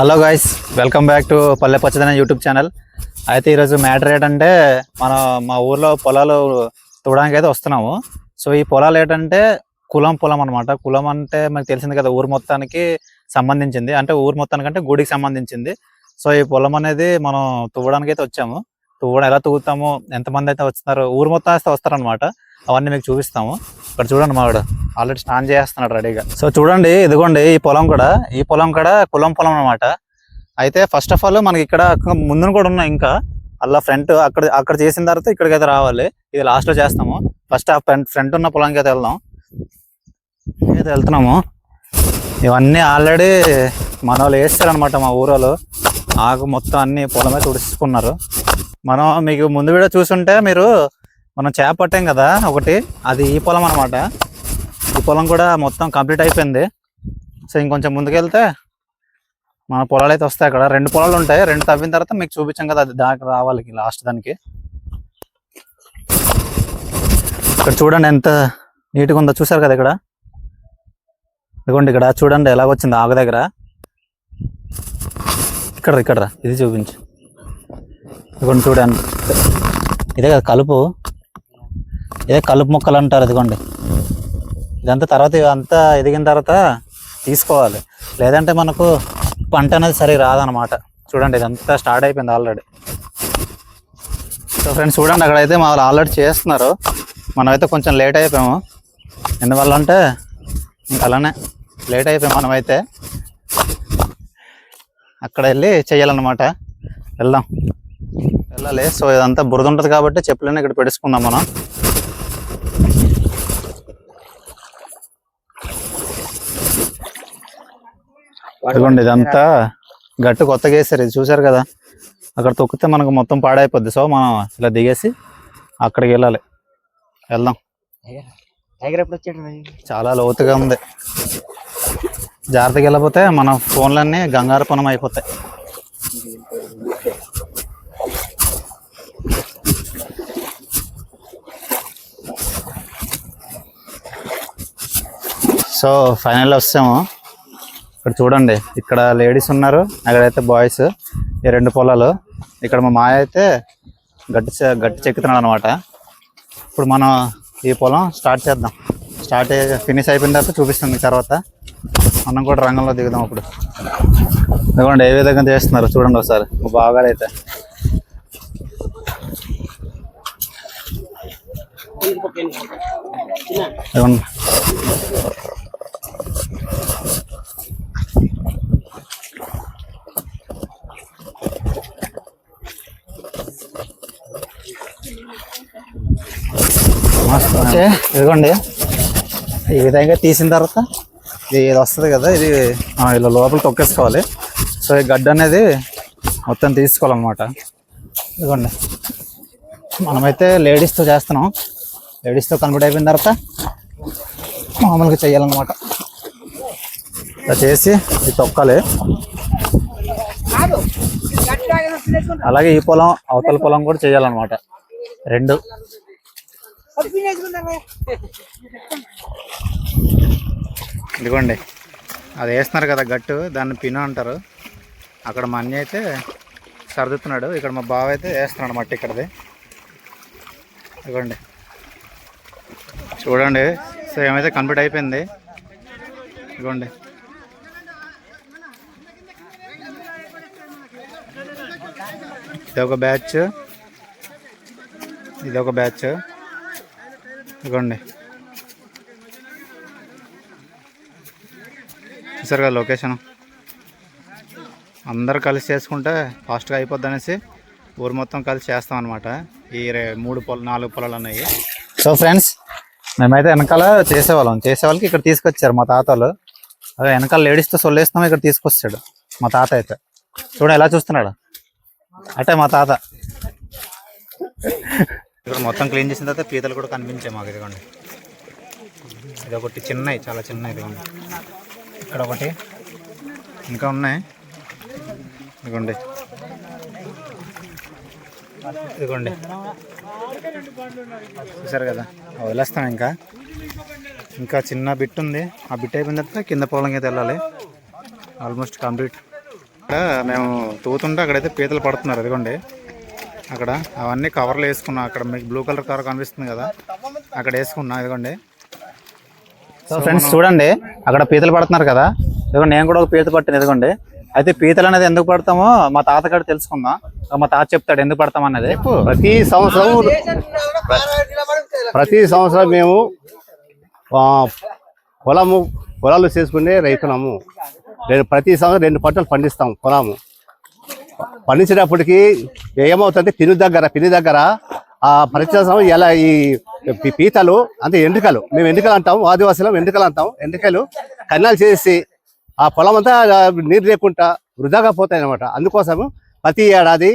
Hello guys, welcome back to పల్లె పచ్చదనం YouTube channel. అయితే ఈరోజు మ్యాటర్ ఏంటంటే మా ఊర్లో పొలాలు తవ్వడానికి అయితే వస్తున్నాము. సో ఈ పొలాలు ఏంటంటే పొలం అనమాట. కులం అంటే మనకు తెలిసింది కదా, ఊరు మొత్తానికి సంబంధించింది, అంటే ఊరు మొత్తానికంటే గుడికి సంబంధించింది. సో ఈ పొలం అనేది మనం తవ్వడానికి అయితే వచ్చాము. ఎలా తవ్వుతాము, ఎంతమంది అయితే వస్తున్నారు, ఊరు మొత్తం అయితే వస్తారనమాట. అవన్నీ మీకు చూపిస్తాము. ఇక్కడ చూడండి, మావాడు ఆల్రెడీ స్నానం చేస్తున్నాడు రెడీగా. సో చూడండి, ఇదిగోండి ఈ పొలం కూడా కులం పొలం అనమాట. అయితే ఫస్ట్ ఆఫ్ ఆల్ మనకి ఇక్కడ ముందున కూడా ఉన్నాయి, ఇంకా అలా ఫ్రంట్ అక్కడ చేసిన తర్వాత ఇక్కడికి అయితే రావాలి. ఇది లాస్ట్ లో చేస్తాము. ఫస్ట్ ఆ ఫ్రంట్ ఉన్న పొలానికి అయితే వెళ్తున్నాము. ఇవన్నీ ఆల్రెడీ మన వాళ్ళు వేస్తారనమాట, మా ఊరోళ్ళు. ఆకు మొత్తం అన్ని పొలమే తుడుచుకున్నారు. మనం మీకు ముందు వీడియో చూసుంటే మనం చేప పట్టాం కదా ఒకటి, అది ఈ పొలం అనమాట. ఈ పొలం కూడా మొత్తం కంప్లీట్ అయిపోయింది. సో ఇంకొంచెం ముందుకెళ్తే మన పొలాలు అయితే వస్తాయి. అక్కడ 2 పొలాలు ఉంటాయి. 2 తవ్విన తర్వాత మీకు చూపించాం కదా, అది దాకా రావాలి లాస్ట్ దానికి. ఇక్కడ చూడండి ఎంత నీట్గా ఉందో, చూసారు కదా ఇక్కడ. ఇదిగోండి ఇక్కడ చూడండి ఎలాగొచ్చింది ఆకు దగ్గర. ఇక్కడ ఇది చూపించు. ఇదిగోండి చూడండి, ఇదే కదా కలుపు, ఇదే కలుపు మొక్కలు అంటారు. ఇదిగోండి ఇదంతా తర్వాత ఇదంతా ఎదిగిన తర్వాత తీసుకోవాలి, లేదంటే మనకు పంట అనేది సరిగా రాదనమాట. చూడండి ఇదంతా స్టార్ట్ అయిపోయింది ఆల్రెడీ. సో ఫ్రెండ్స్ చూడండి, అక్కడైతే మా వాళ్ళు ఆల్రెడీ చేస్తున్నారు. మనమైతే కొంచెం లేట్ అయిపోయాము. ఎందువల్ల అంటే ఇంకా అలానే లేట్ అయిపోయాము. మనమైతే అక్కడ వెళ్ళి చెయ్యాలన్నమాట. వెళ్ళాలి. సో ఇదంతా బురద ఉంటుంది కాబట్టి చెప్పులన్నీ ఇక్కడ పెట్టుకుందాం మనం. ఇదిగోండి ఇదంతా గట్టు కొత్తగా వేసారు, ఇది చూసారు కదా. అక్కడ తొక్కితే మనకు మొత్తం పాడైపోద్ది. సో మనం ఇలా దిగేసి అక్కడికి వెళ్దాం. చాలా లోతుగా ఉంది, జాగ్రత్తగా వెళ్ళకపోతే మన ఫోన్లన్నీ గంగారపనం అయిపోతాయి. సో ఫైనల్ వస్తాము. ఇక్కడ చూడండి, ఇక్కడ లేడీస్ ఉన్నారు, అక్కడైతే బాయ్స్. ఈ 2 పొలాలు. ఇక్కడ మా మాయ అయితే గట్టి చెక్కుతున్నాడు అనమాట. ఇప్పుడు మనం ఈ పొలం స్టార్ట్ చేద్దాం. ఫినిష్ అయిపోయిన తర్వాత చూపిస్తాం. తర్వాత మనం కూడా రంగంలో దిగుదాం. ఇప్పుడు ఇదిగోండి ఏ విధంగా చేస్తున్నారు చూడండి ఒకసారి మా బావగారు అయితే. ఇదిగోండి ఇదిగోండి ఈ విధంగా తీసిన తర్వాత ఇది వస్తుంది కదా, ఇది మనం ఇలా లోపల తొక్కేసుకోవాలి. సో ఈ గడ్డ అనేది మొత్తం తీసుకోవాలన్నమాట. ఇదిగోండి మనమైతే లేడీస్తో చేస్తున్నాం. లేడీస్తో కంప్లీట్ అయిపోయిన తర్వాత మామూలుగా చేయాలన్నమాట. ఇలా చేసి ఇది తొక్కాలి. అలాగే ఈ పొలం అవతల పొలం కూడా చేయాలన్నమాట. 2 ఇదిగోండి అది వేస్తున్నారు కదా గట్టు, దాన్ని పిను అంటారు. అక్కడ మా అన్న అయితే సర్దుతున్నాడు, ఇక్కడ మా బావ అయితే వేస్తున్నాడు మట్టి ఇక్కడది. ఇదిగోండి చూడండి. సో ఏమైతే కంప్లీట్ అయిపోయింది. ఇదిగోండి ఇదొక బ్యాచ్, ఇదొక బ్యాచ్. ఇదిగోండి చూసారు కదా లొకేషన్. అందరు కలిసి చేసుకుంటే ఫాస్ట్గా అయిపోద్ది అనేసి ఊరు మొత్తం కలిసి చేస్తాం అనమాట. ఈ 4 పొలాలు ఉన్నాయి. సో ఫ్రెండ్స్ మేమైతే వెనకాల చేసేవాళ్ళకి ఇక్కడ తీసుకొచ్చారు మా తాతలు. అదే వెనకాల లేడీస్తో సొల్లేస్తాం, ఇక్కడ తీసుకొచ్చాడు మా తాత అయితే. చూడ ఎలా చూస్తున్నాడు అంటే మా తాత. ఇక్కడ మొత్తం క్లీన్ చేసిన తర్వాత పీతలు కూడా కనిపించాయి మాకు. ఇదిగోండి ఇది ఒకటి చిన్నవి, చాలా చిన్నవి. ఇదిగోండి ఇక్కడ ఒకటి, ఇంకా ఉన్నాయి. ఇదిగోండి చూసారు కదా, వదిలేస్తాం. ఇంకా చిన్న బిట్ ఉంది. ఆ బిట్ అయిపోయిన తర్వాత కింద పొలం అయితే వెళ్ళాలి. Almost complete. మేము తూతుంటే అక్కడైతే పీతలు పడుతున్నారు. ఇదిగోండి అక్కడ అవన్నీ కవర్లు వేసుకున్నా. అక్కడ మీకు బ్లూ కలర్ కవర్ కనిపిస్తుంది కదా, అక్కడ వేసుకున్నా. ఇదిగోండి. సో ఫ్రెండ్స్ చూడండి, అక్కడ పీతలు పడుతున్నారు కదా. ఇదిగోండి నేను కూడా ఒక పీత పట్టిన. ఇదిగోండి అయితే పీతలు అనేది ఎందుకు పడతామో మా తాతగారు తెలుసుకుందాం. మా తాత చెప్తాడు ఎందుకు పడతాం అన్నది. ప్రతి సంవత్సరం మేము పొలాలు చేసుకునే రైతులము. ప్రతి సంవత్సరం 2 పంటలు పండిస్తాం. పొలము పండించేటప్పటికి ఏమవుతుంది, పిని దగ్గర ఆ ప్రతి సంవత్సరం ఎలా ఈ పీతలు అంటే ఎండ్రికలు, మేము ఎండ్రికలు అంటాం, ఆదివాసులం ఎండ్రికలు అంటాం. ఎండ్రికలు కన్నాలు చేసి ఆ పొలం అంతా నీరు లేకుండా వృధాగా పోతాయి అన్నమాట. అందుకోసము ప్రతి ఏడాది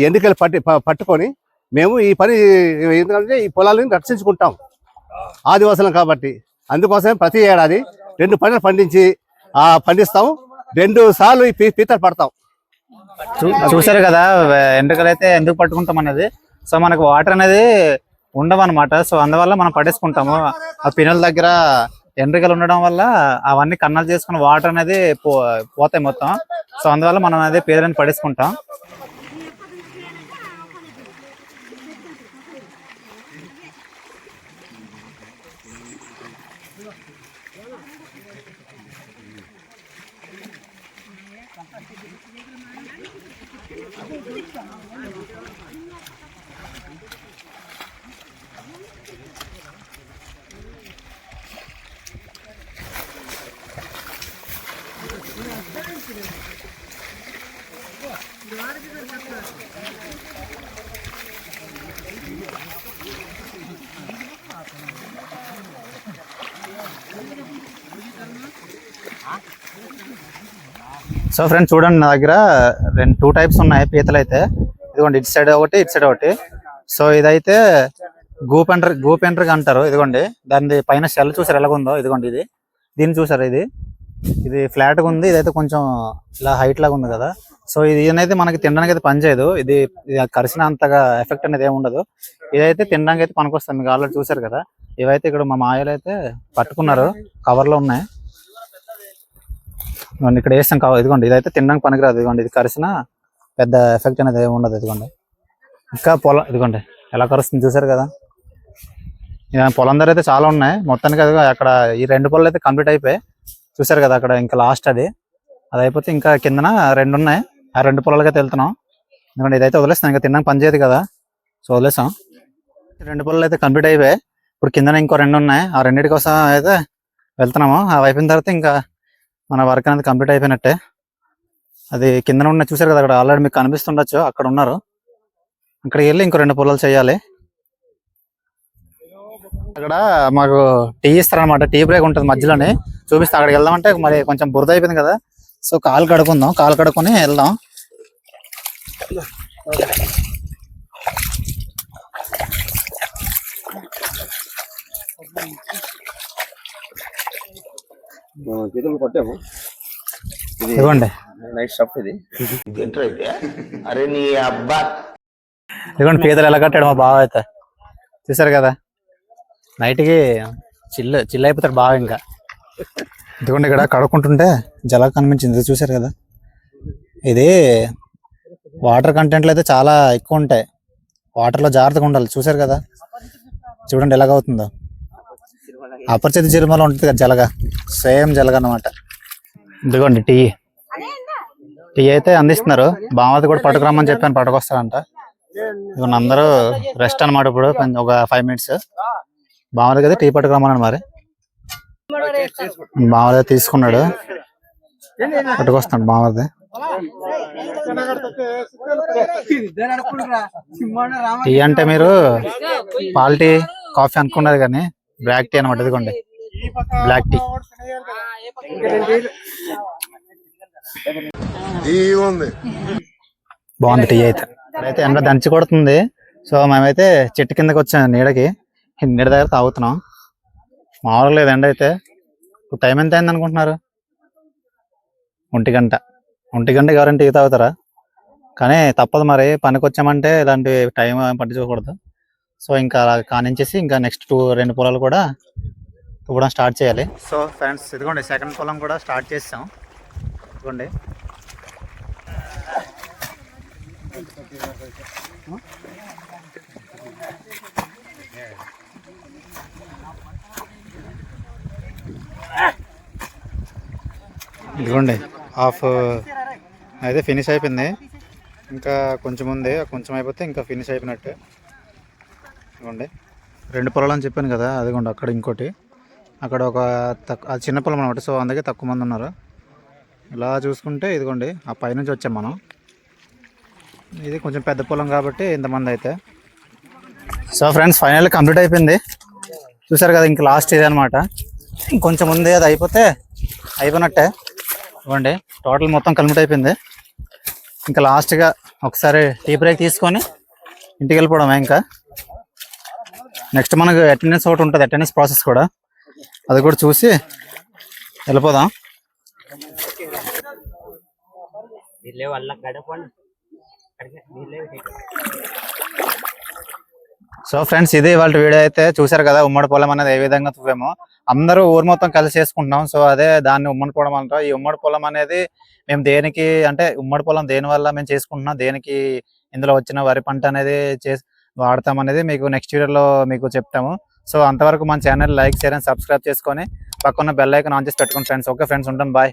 ఎండ్రికలు పట్టుకొని మేము ఈ పని, ఎందుకంటే ఈ పొలాలను రక్షించుకుంటాం ఆదివాసులం కాబట్టి. అందుకోసమే ప్రతి ఏడాది 2 పంటలు పండిస్తాం. 2 సార్లు ఈ పీతలు పడతాం. చూసారు కదా ఎండ్రికలు అయితే ఎందుకు పట్టుకుంటాం అనేది. సో మనకు వాటర్ అనేది ఉండవన్నమాట. సో అందువల్ల మనం పట్టేసుకుంటాము. ఆ పినుల దగ్గర ఎండ్రికలు ఉండడం వల్ల అవన్నీ కన్నాలు చేసుకుని వాటర్ అనేది పోతాయి మొత్తం. సో అందువల్ల మనం అనేది పీతలను పడేసుకుంటాం. సో ఫ్రెండ్స్ చూడండి, నా దగ్గర 2 టైప్స్ ఉన్నాయి పీతలు అయితే. ఇదిగోండి ఇటు సైడ్ ఒకటి, ఇటు సైడ్ ఒకటి. సో ఇదైతే గూపెండ్రిగ్ అంటారు. ఇదిగోండి దాని పైన షెల్ చూసారు ఎలాగుందో. ఇదిగోండి దీన్ని చూసారు, ఇది ఫ్లాట్గా ఉంది. ఇదైతే కొంచెం ఇలా హైట్ లాగా ఉంది కదా. సో ఇది అనేది మనకి తినడానికి అయితే పనిచేయదు. ఇది కరిసిన అంతగా ఎఫెక్ట్ అనేది ఏమి ఉండదు. ఇదైతే తినడానికి అయితే పనికొస్తుంది. మీకు ఆల్రెడీ చూసారు కదా. ఇవైతే ఇక్కడ మా మాయలు అయితే పట్టుకున్నారు, కవర్లో ఉన్నాయి. ఇక్కడ వేస్తాం కావాలి. ఇదిగోండి ఇదైతే తినడానికి పనికిరాదు. ఇదిగోండి ఇది కరిసిన పెద్ద ఎఫెక్ట్ అనేది ఏమి ఉండదు. ఇదిగోండి ఇంకా పొలం, ఇదిగోండి ఎలా కరుస్తుంది చూసారు కదా. పొలం దగ్గర అయితే చాలా ఉన్నాయి మొత్తానికి. అక్కడ ఈ 2 పొలాలు అయితే కంప్లీట్ అయిపోయి చూసారు కదా. అక్కడ ఇంకా లాస్ట్ అది అయిపోతే ఇంకా కిందన 2 ఉన్నాయి. ఆ 2 పొలాలకైతే వెళ్తున్నాం. ఎందుకంటే ఇదైతే వదిలేస్తాం, ఇంకా తినడానికి పనిచేయదు కదా. సో వదిలేస్తాం. 2 పొలాలు అయితే కంప్లీట్ అయిపోయి ఇప్పుడు కిందన ఇంకో 2 ఉన్నాయి. ఆ 2 కోసం అయితే వెళ్తున్నాము. అవి అయిపోయిన తర్వాత ఇంకా మన వర్క్ అనేది కంప్లీట్ అయిపోయినట్టే. అది కిందన ఉన్న చూసారు కదా, అక్కడ ఆల్రెడీ మీకు కనిపిస్తుండొచ్చు, అక్కడ ఉన్నారు. అక్కడికి వెళ్ళి ఇంకో 2 పొలాలు చేయాలి. అక్కడ మాకు టీ ఇస్తారనమాట. టీ బ్రేక్ ఉంటుంది మధ్యలోనే, చూపిస్తే అక్కడికి వెళ్దామంటే మరి కొంచెం బురద అయిపోయింది కదా. సో కాలు కడుక్కుందాం, కాలు కడుక్కొని వెళ్దాం. ఇదిగోండి నైట్ షాప్ ఇది. అరే నీ అబ్బా, ఇదిగోండి పీతలు ఎలా కట్టాడు మా బావ అయితే. చూసారు కదా, నైట్కి చిల్ అయిపోతాడు బాగా. ఇంకా ఇదిగోండి ఇక్కడ కడుక్కుంటుంటే జల కనిపించింది చూసారు కదా. ఇది వాటర్ కంటెంట్లు అయితే చాలా ఎక్కువ ఉంటాయి. వాటర్లో జాగ్రత్తగా ఉండాలి. చూసారు కదా, చూడండి ఎలాగవుతుందో. అపరిచిత చిరుమల ఉంటుంది కదా జలగా, సేమ్ జలగా అన్నమాట. ఇదిగోండి టీ అయితే అందిస్తున్నారు. బామది కూడా పట్టుకురమ్మని చెప్పాను, పట్టుకొస్తారంట. ఇదిగోండి అందరూ రెస్ట్ అనమాట. ఇప్పుడు ఒక 5 మినిట్స్ బామది కదా టీ పట్టుకురమ్మన్నాడు. మరి బామది తీసుకున్నాడు, పట్టుకొస్తున్నాడు బామది. టీ అంటే మీరు పాల్ టీ కాఫీ అనుకున్నది కానీ బ్లాక్ టీ అనమాట. ఇదిగోండి బ్లాక్ టీ. బాగుంది టీ అయితే. ఇక్కడైతే ఎండ దంచి కొడుతుంది. సో మేమైతే చెట్టు కిందకి వచ్చాం, నీడకి. నీడ దగ్గర తాగుతున్నాం. మామూలుగా లేదు ఎండ అయితే. టైం ఎంత అయింది అనుకుంటున్నారు? 1 గంట. 1 గంట ఎవరైనా టీ తాగుతారా? కానీ తప్పదు మరి, పనికి వచ్చామంటే ఇలాంటి టైం పట్టించుకోకూడదు. సో ఇంకా అలా కానించేసి ఇంకా నెక్స్ట్ 2 పొలాలు కూడా తవ్వడం స్టార్ట్ చేయాలి. సో ఫ్రెండ్స్ ఇదిగోండి సెకండ్ పొలం కూడా స్టార్ట్ చేసాం. ఇదిగోండి ఇదిగోండి హాఫ్ అయితే ఫినిష్ అయిపోయింది, ఇంకా కొంచెం ఉంది, కొంచెం అయిపోతే ఇంకా ఫినిష్ అయిపోయినట్టే. ఇదిగోండి 2 పొలాలు అని చెప్పాను కదా, అదిగోండి అక్కడ ఇంకోటి, అక్కడ ఒక అది చిన్న పొలం అనమాట, సో అందుకే తక్కువ మంది ఉన్నారు. ఇలా చూసుకుంటే ఇదిగోండి ఆ పైనుంచి వచ్చాం మనం, ఇది కొంచెం పెద్ద పొలం కాబట్టి ఇంతమంది అయితే. సో ఫ్రెండ్స్ ఫైనల్ కంప్లీట్ అయిపోయింది, చూసారు కదా. ఇంక లాస్ట్ ఇది అనమాట, ఇంకొంచెం ఉంది, అది అయిపోతే అయిపోయినట్టే. ఇవ్వండి టోటల్ మొత్తం కంప్లీట్ అయిపోయింది. ఇంకా లాస్ట్గా ఒకసారి టీ బ్రేక్ తీసుకొని ఇంటికి వెళ్ళిపోవడమే. ఇంకా నెక్స్ట్ మనకు అటెండెన్స్ ఒకటి ఉంటుంది, అటెండెన్స్ ప్రాసెస్ కూడా, అది కూడా చూసి వెళ్ళిపోదాం. సో ఫ్రెండ్స్ ఇది వాళ్ళ వీడియో అయితే, చూసారు కదా ఉమ్మడి పొలం అనేది ఏ విధంగా తువ్వేమో. అందరూ ఊరు మొత్తం కలిసి చేసుకుంటున్నాం, సో అదే దాన్ని ఉమ్మడి పొలం అంటారు. ఈ ఉమ్మడి పొలం అనేది మేము దేనికి అంటే ఉమ్మడి పొలం దేని వల్ల మేము చేసుకుంటున్నాం, దేనికి ఇందులో వచ్చిన వరి పంట అనేది వాడతాం అనేది మీకు నెక్స్ట్ వీడియోలో మీకు చెప్తాము. సో అంతవరకు మన channel like, share and subscribe చేసుకొని పక్కన బెల్ ఐకాన్ ఆన్ చేసి పెట్టుకోండి ఫ్రెండ్స్. ఓకే ఫ్రెండ్స్, ఉంటాను, బాయ్.